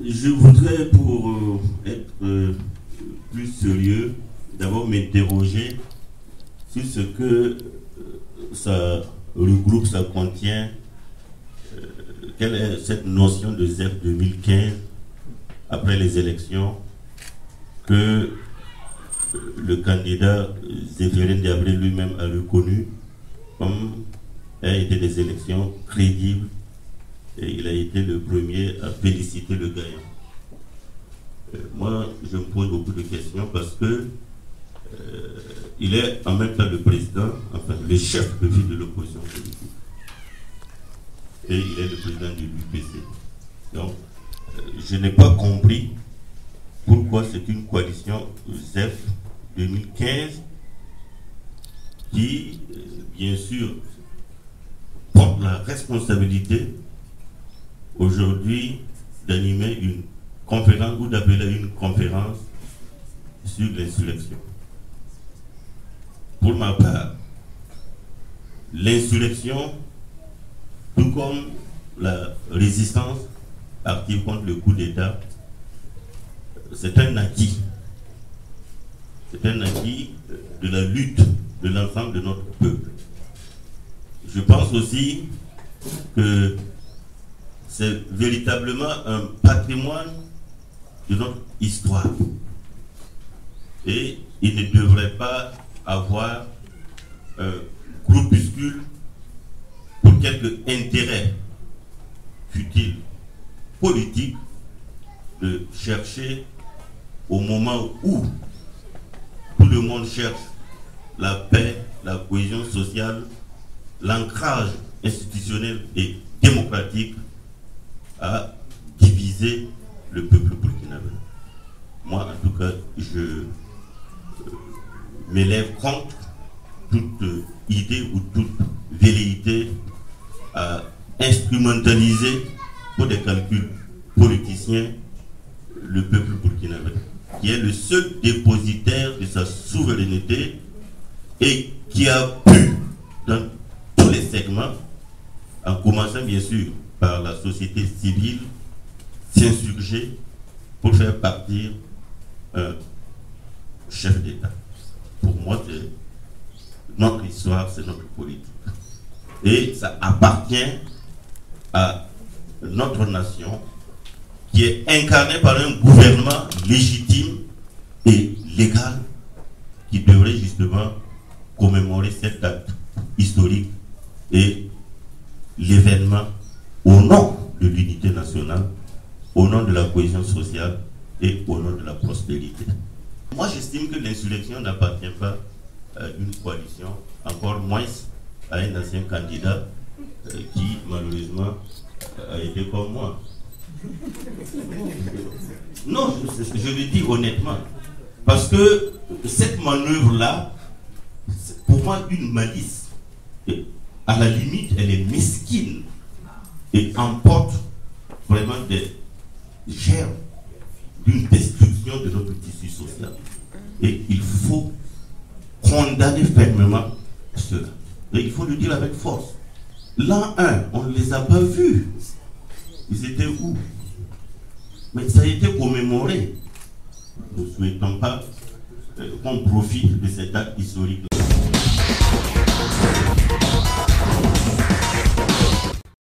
Je voudrais, pour être plus sérieux, d'abord m'interroger sur ce que ça regroupe, ça contient. Quelle est cette notion de ZEF 2015 après les élections que le candidat Zéphirin Diabré lui-même a reconnu comme ayant été des élections crédibles, et il a été le premier à féliciter le gagnant. Moi, je me pose beaucoup de questions parce que il est en même temps le président, enfin le chef de file de l'opposition politique. Et il est le président de l'UPC. Donc, je n'ai pas compris pourquoi c'est une coalition ZEF 2015 qui, bien sûr, porte la responsabilité aujourd'hui d'animer une conférence ou d'appeler une conférence sur l'insurrection. Pour ma part, l'insurrection, tout comme la résistance active contre le coup d'État, c'est un acquis. C'est un acquis de la lutte de l'ensemble de notre peuple. Je pense aussi que c'est véritablement un patrimoine de notre histoire. Et il ne devrait pas avoir un groupuscule pour quelque intérêt futile, politique, de chercher au moment où tout le monde cherche la paix, la cohésion sociale, l'ancrage institutionnel et démocratique, à diviser le peuple burkinabé. Moi, en tout cas, je m'élève contre toute idée ou toute velléité à instrumentaliser pour des calculs politiciens le peuple burkinabé, qui est le seul dépositaire de sa souveraineté et qui a pu, dans tous les segments, en commençant bien sûr par la société civile, s'insurger pour faire partir un chef d'État. Pour moi, c'est notre histoire, c'est notre politique. Et ça appartient à notre nation qui est incarnée par un gouvernement légitime et légal qui devrait justement commémorer cet acte historique et l'événement au nom de l'unité nationale, au nom de la cohésion sociale et au nom de la prospérité. Moi, j'estime que l'insurrection n'appartient pas à une coalition, encore moins à un ancien candidat qui, malheureusement, a été comme moi. Non, je le dis honnêtement. Parce que cette manœuvre-là, c'est pour moi une malice. Et à la limite, elle est mesquine et emporte vraiment des germes d'une destruction de notre tissu social. Et il faut condamner fermement cela. Et il faut le dire avec force. L'an 1, on ne les a pas vus. Ils étaient où? Mais ça a été commémoré. Nous ne souhaitons pas qu'on profite de cet acte historique.